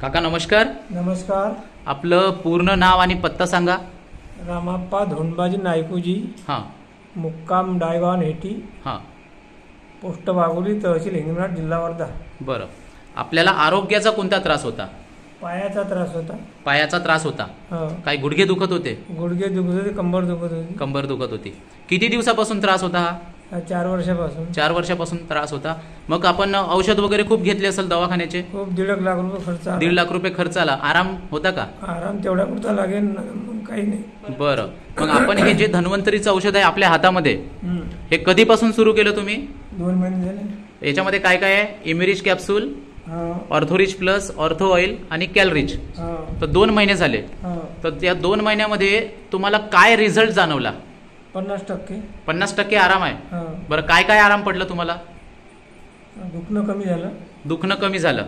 काका नमस्कार. नमस्कार. आपलं पूर्ण नाव आणि पत्ता सांगा. रामाप्पा धोंडबाजी नायकूजी, हां मुक्काम डायगाव हेटी, हां पोस्ट वाघोली, तहसील हिंगणघाट, जिल्हा वर्धा. बरं. आपल्याला आरोग्याचा कोणता त्रास होता? पायाचा त्रास होता. पायाचा त्रास होता. काही गुडघे दुखत होते? गुडघे दुखत होते, कंबर दुखत होती. कंबर दुखत होती. किती दिवसापासून त्रास होता हा? 4 वर्षापासून. 4 वर्षापासून त्रास होता. मग आपण औषध वगैरे खूप घेतले असेल दवाखान्याचे? खूप 1.5 लाख रुपये खर्च आला. 1.5 लाख रुपये खर्च आला. आराम होता का? आराम तेवढ्या पुरता लागेल, मग काही नाही. बरं. मग आपण हे जे धन्वंतरीचं औषध आहे आपल्या हातामध्ये, हे कधीपासून सुरू केलं तुम्ही? 2 महिने झाले. याच्यामध्ये काय काय आहे? इमिरिच कॅप्सूल, ऑर्थोरिच प्लस, ऑर्थो ऑइल आणि कॅलरिच. तर 2 महिने झाले. तर त्या 2 महिन्यामध्ये तुम्हाला काय रिझल्ट जाणवला? 50%. 50% आराम आहे. बरं, काय काय आराम पडलं तुम्हाला? दुखणं कमी झालं. दुखणं कमी झालं.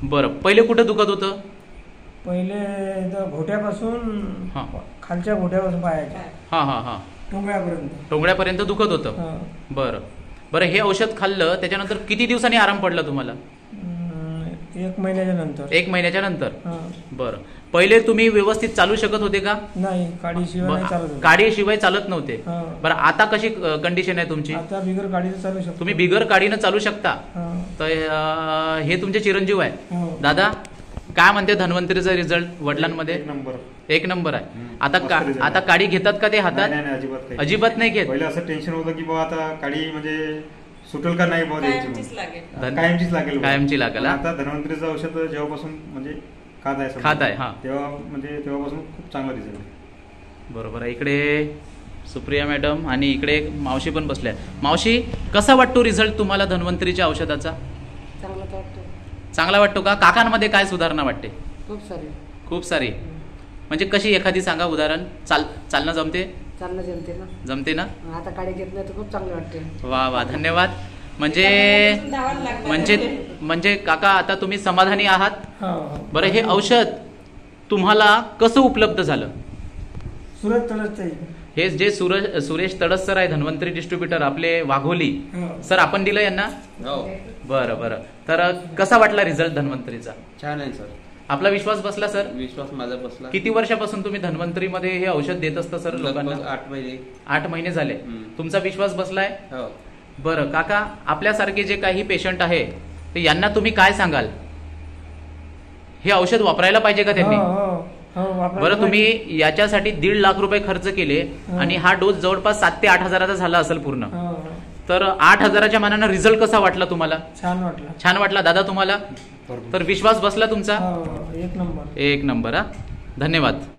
बरं, पहिले कुठं दुखत होतं? पहिले घोट्यापासून, खालच्या घोट्यापासून पायाच्या, हां हां हां, टोंगळ्यापर्यंत दुखत होतं. बरं बरं, हे औषध खाल्लं त्याच्यानंतर किती दिवसांनी आराम पडला तुम्हाला? 1 महिन्याच्या नंतर. 1 महिन्याच्या नंतर. बरं. पहिले तुम्ही व्यवस्थित चालू शकत होते का? नाही, काडीशिवाय चालत. काडीशिवाय चालत नव्हते. बरं, आता कशी कंडिशन आहे तुमची? आता बिगर काडीचं चालू शकतो. तुम्ही बिगर काडीनं चालू शकता. तर हे तुमचे चिरंजीव आहे. दादा, काय म्हणते धन्वंतरीचा रिझल्ट वडिलांमध्ये? 1 नंबर आहे. आता काडी घेतात का ते हातात? अजिबात नाही घेत. पहिले असं टेन्शन होतं की बाबा आता काडी म्हणजे सुटेल का नाही, कायमचीच लागेल. आता धन्वंतरीचं औषध जेव्हापासून म्हणजे खात आहे तेव्हापासून खूप चांगला रिझल्ट आहे. बरोबर आहे. इकडे सुप्रिया मॅडम आणि इकडे मावशी पण बसल्या. मावशी, कसा वाटतो रिझल्ट तुम्हाला धन्वंतरीच्या औषधाचा? चांगला वाटतो का? काकांमध्ये काय सुधारणा वाटते? खूप सारी. म्हणजे कशी एखादी सांगा उदाहरण. चालणं जमते? जमते ना? आता काडी घेत नाही तर खूप चांगलं वाटते. वा वा, धन्यवाद. म्हणजे काका, आता तुम्ही समाधानी आहात? बरं, हे औषध तुम्हाला कसं उपलब्ध झालं? सुरेश तडस. हे जे सुरेश तडस सर आहे, धन्वंतरी डिस्ट्रीब्युटर आपले वाघोली सर, आपण दिलं यांना? बरं बरं. तर कसा वाटला रिझल्ट धन्वंतरीचा? छान आहे सर. आपला विश्वास बसला सर? विश्वास माझा बसला. किती वर्षापासून तुम्ही धन्वंतरीमध्ये हे औषध देत असता सर लोकांना? 8 महिने. 8 महिने झाले. तुमचा विश्वास बसलाय? हो. बरं काका, आपल्यासारखे जे काही पेशंट आहे ते यांना तुम्ही काय सांगाल? हे औषध वापरायला पाहिजे का त्यांनी? बरं, तुम्ही याच्यासाठी 1.5 लाख रुपये खर्च केले आणि हा डोस जवळपास 7 ते 8 हजाराचा झाला असेल पूर्ण. तर 8 हजाराच्या मानानं रिझल्ट कसा वाटला तुम्हाला? छान वाटला. छान वाटला. दादा, तुम्हाला? तर विश्वास बसला तुमचा? 1 नंबर. 1 नंबर. धन्यवाद.